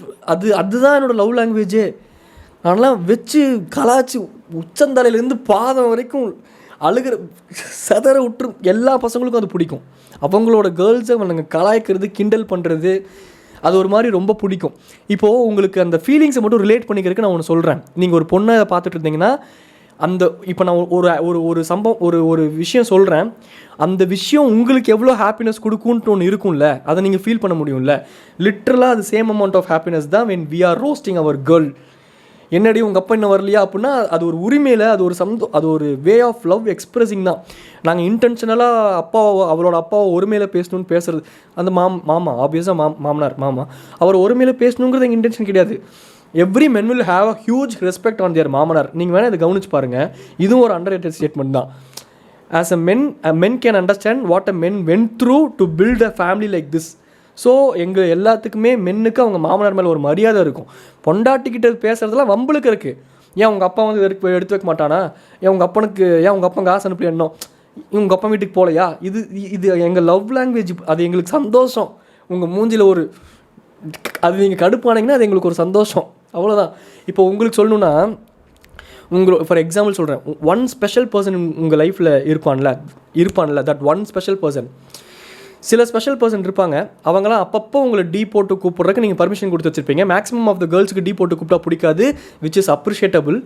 அதுதான் என்னோடய லவ் லாங்குவேஜே. நான்லாம் வச்சு கலாச்சி உச்சந்தலையிலேருந்து பாதம் வரைக்கும் அழுகிற செதற விட்டுரு. எல்லா பசங்களுக்கும் அது பிடிக்கும். அவங்களோட கேர்ள்ஸை அவங்க கலாய்க்கிறது, கிண்டல் பண்ணுறது, அது ஒரு மாதிரி ரொம்ப பிடிக்கும். இப்போது உங்களுக்கு அந்த ஃபீலிங்ஸை மட்டும் ரிலேட் பண்ணிக்கிறதுக்கு நான் ஒன்று சொல்கிறேன். நீங்கள் ஒரு பொண்ணை பார்த்துட்டு இருந்தீங்கன்னா அந்த இப்போ நான் ஒரு சம்பவம் ஒரு விஷயம் சொல்கிறேன். அந்த விஷயம் உங்களுக்கு எவ்வளோ ஹாப்பினஸ் கொடுக்கும்ன்ட்டு ஒன்று இருக்கும்ல, அதை நீங்கள் ஃபீல் பண்ண முடியும்ல. லிட்ரலாக அது சேம் அமௌண்ட் ஆஃப் ஹாப்பினஸ் தான் when we are roasting our girl. என்னடி உங்கள் அப்பா இன்னும் வரலையா அப்படின்னா அது ஒரு உரிமையில், அது ஒரு வே ஆஃப் லவ் எக்ஸ்ப்ரெஸிங் தான். நாங்கள் இன்டென்ஷனலாக அவளோட அப்பாவை ஒருமையில் பேசணும்னு பேசுகிறது. அந்த மாமா ஆப்வியஸாக மாமா அவர் ஒருமையில் பேசணுங்கிறது எங்கள் இன்டென்ஷன் கிடையாது. Every men will have a huge respect on their மாமனார். நீங்கள் வேணால் இதை கவனிச்சு பாருங்கள். இதுவும் ஒரு அண்டர்ரேட்டட் ஸ்டேட்மெண்ட் தான். As a men can understand what a men went through to build a family like this. So எங்கள் எல்லாத்துக்குமே மென்னுக்கு அவங்க மாமனார் மேலே ஒரு மரியாதை இருக்கும். பொண்டாட்டிக்கிட்ட பேசுகிறதுலாம் வம்பளுக்கு இருக்குது. ஏன் உங்கள் அப்பா வந்து எடுத்து வைக்க மாட்டானா, ஏன் உங்கள் அப்பா காசு அனுப்பி எண்ணம், உங்கள் அப்பா வீட்டுக்கு போகலையா, இது எங்கள் லவ் லாங்குவேஜ். அது எங்களுக்கு சந்தோஷம். உங்கள் மூஞ்சில் அது நீங்கள் கடுப்பானீங்கன்னா அது எங்களுக்கு ஒரு சந்தோஷம், அவ்வளோதான். இப்போ உங்களுக்கு சொல்லணுன்னா ஃபார் எக்ஸாம்பிள் சொல்கிறேன், ஒன் ஸ்பெஷல் பர்சன் உங்கள் லைஃப்பில் இருப்பான்ல தட் ஒன் ஸ்பெஷல் பர்சன். சில ஸ்பெஷல் பர்சன் இருப்பாங்க, அவங்களாம் அப்பப்போ உங்களை டீ போட்டு கூப்பிட்றதுக்கு நீங்கள் பர்மிஷன் கொடுத்து வச்சுருப்பீங்க. மேக்ஸிமம் ஆஃப் த கேர்ள்ஸுக்கு டீ போட்டு கூப்பிட்டா பிடிக்காது, விச் இஸ் அப்ரிஷியேட்டபிள்.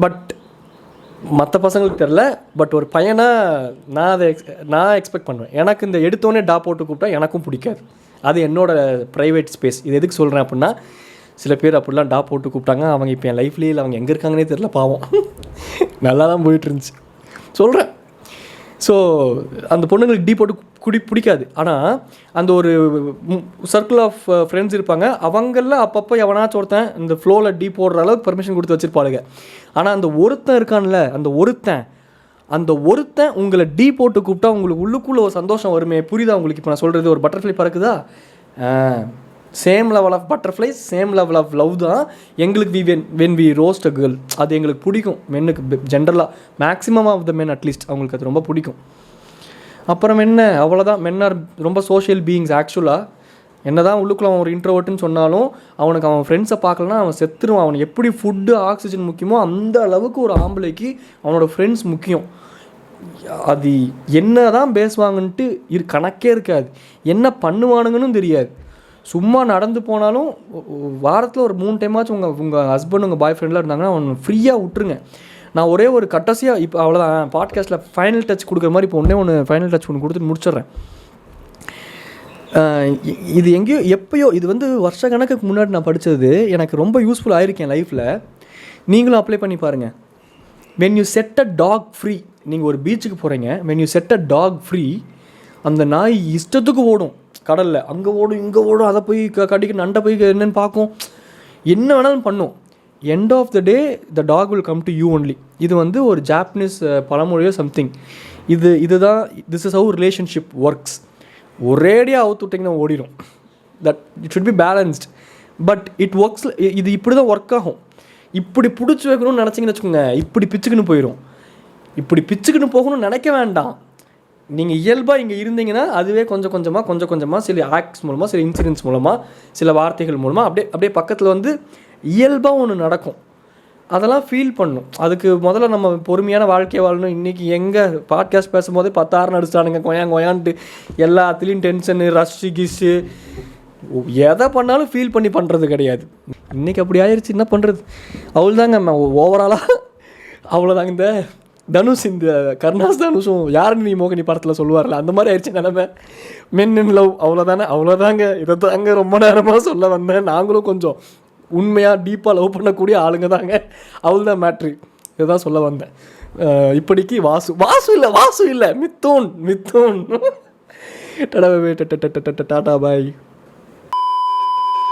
பட் மற்ற பசங்களுக்கு தெரில. பட் ஒரு பையனாக நான் எக்ஸ்பெக்ட் பண்ணுவேன். எனக்கு இந்த எடுத்தோடனே டா போட்டு கூப்பிட்டா எனக்கும் பிடிக்காது. அது என்னோடய ப்ரைவேட் ஸ்பேஸ். இது எதுக்கு சொல்கிறேன் அப்படின்னா, சில பேர் அப்படிலாம் டா போட்டு கூப்பிட்டாங்க. அவங்க இப்போ என் லைஃப்லேயே இல்லை, அவங்க எங்கே இருக்காங்கன்னே தெரில, பாவம். நல்லா தான் போயிட்டுருந்துச்சு சொல்கிறேன். ஸோ அந்த பொண்ணுங்களுக்கு டீ போட்டு பிடிக்காது. ஆனால் அந்த ஒரு சர்க்கிள் ஆஃப் ஃப்ரெண்ட்ஸ் இருப்பாங்க, அவங்களில் அப்பப்போ எவனாச்சும் ஒருத்தன் இந்த ஃப்ளோவில் டீ போடுற அளவுக்கு பர்மிஷன் கொடுத்து வச்சுருப்பாளுங்க. ஆனால் அந்த ஒருத்தன் இருக்கான்ல, அந்த ஒருத்தன் உங்களை டீ போட்டு கூப்பிட்டா உங்களுக்கு உள்ளுக்குள்ளே ஒரு சந்தோஷம் வருமே. புரியுதா உங்களுக்கு? இப்போ நான் சொல்கிறது ஒரு பட்டர்ஃப்ளை பறக்குதா, same level of butterflies, same level of love தான் எங்களுக்கு when we roast a girl. அது எங்களுக்கு பிடிக்கும். மென்னுக்கு ஜென்ரலாக maximum of the men at least அவங்களுக்கு அது ரொம்ப பிடிக்கும். அப்புறம் என்ன, அவ்வளோதான். மென் ஆர் ரொம்ப சோஷியல் பீயிங்ஸ். ஆக்சுவலாக என்ன தான் உள்ளுக்குள்ள அவன் ஒரு இன்ட்ரோவர்ட்டுன்னு சொன்னாலும் அவனுக்கு அவன் ஃப்ரெண்ட்ஸை பார்க்கலன்னா அவன் செத்துருவான். அவனுக்கு எப்படி ஃபுட்டு ஆக்சிஜன் முக்கியமோ அந்த அளவுக்கு ஒரு ஆம்பளைக்கு அவனோட ஃப்ரெண்ட்ஸ் முக்கியம். அது என்ன தான் பேசுவாங்கன்ட்டு கணக்கே இருக்காது, என்ன பண்ணுவானுங்கன்னு தெரியாது. சும்மா நடந்து போனாலும் வாரத்தில் ஒரு 3 டைமாச்சும் உங்கள் ஹஸ்பண்ட் உங்கள் பாய் ஃப்ரெண்ட்லாம் இருந்தாங்கன்னா அவன் ஃப்ரீயாக விட்டுருங்க. நான் ஒரே ஒரு கட்டசியாக இப்போ அவ்வளோதான் பாட்காஸ்ட்டில் ஃபைனல் டச் கொடுக்குற மாதிரி இப்போ ஒன்று ஃபைனல் டச் ஒன்று கொடுத்துட்டு முடிச்சிடுறேன். இது எங்கேயோ எப்போயோ, இது வந்து வருஷ கணக்குக்கு முன்னாடி நான் படித்தது, எனக்கு ரொம்ப யூஸ்ஃபுல் ஆகிருக்கேன் லைஃப்பில். நீங்களும் அப்ளை பண்ணி பாருங்கள். When you set a dog free, நீங்கள் ஒரு பீச்சுக்கு போகிறீங்க, when you set a dog free, அந்த நாய் இஷ்டத்துக்கு ஓடும் கடலில், அங்கே ஓடும் இங்கே ஓடும், அதை போய் கடிக்க, நண்டை போய் என்னென்னு பார்க்கும், என்ன வேணாலும் பண்ணும். End of the day the dog will come to you only. இது வந்து ஒரு ஜாப்பனீஸ் பழமொழியோ சம்திங். இதுதான் this is how relationship works. ஒரேடியாக அவுத்து விட்டிங்கன்னா ஓடிடும். That it should be balanced. But it works. இது இப்படி தான் ஒர்க் ஆகும். இப்படி பிடிச்சி வைக்கணும்னு நினச்சிங்கன்னு வச்சுக்கோங்க, இப்படி பிச்சுக்குன்னு போயிடும். இப்படி பிச்சுக்குன்னு போகணும்னு நினைக்க வேண்டாம். நீங்கள் இயல்பாக இங்கே இருந்தீங்கன்னா அதுவே கொஞ்சம் கொஞ்சமாக சில ஆக்ட்ஸ் மூலமாக, சில இன்சிடென்ட்ஸ் மூலமாக, சில வார்த்தைகள் மூலமாக அப்படியே பக்கத்தில் வந்து இயல்பாக ஒன்று நடக்கும். அதெல்லாம் ஃபீல் பண்ணணும். அதுக்கு முதல்ல நம்ம பொறுமையான வாழ்க்கையை வாழணும். இன்றைக்கி எங்கே பாட்காஸ்ட் பேசும்போதே 10 நடிச்சிட்டானுங்க கொயான்ட்டு, எல்லாத்துலேயும் டென்ஷனு, ரஷ்ஷு கிஷ்ஷு, எதை பண்ணாலும் ஃபீல் பண்ணி பண்ணுறது கிடையாது. இன்றைக்கி அப்படி ஆயிடுச்சு, என்ன பண்ணுறது? அவ்வளோதாங்க ஓவராலாக. அவ்வளோதாங்க. இந்த தனுஷ், இந்த கருணாஸ் தனுஷும் யாருன்னு நீ மோகினி படத்தில் சொல்லுவார்ல, அந்த மாதிரி ஆயிடுச்சு நிலைமை. மென் இன் லவ். அவ்வளோதாங்க. இதை தாங்க ரொம்ப நேரமாக சொல்ல வந்தேன். நாங்களும் கொஞ்சம் உண்மையாக டீப்பாக லவ் பண்ணக்கூடிய ஆளுங்க தாங்க. அவ்வளோதான் மேட்ரு. இதை தான் சொல்ல வந்தேன். இப்படிக்கு வாசு இல்லை மித்தூன். டாடா பாய்.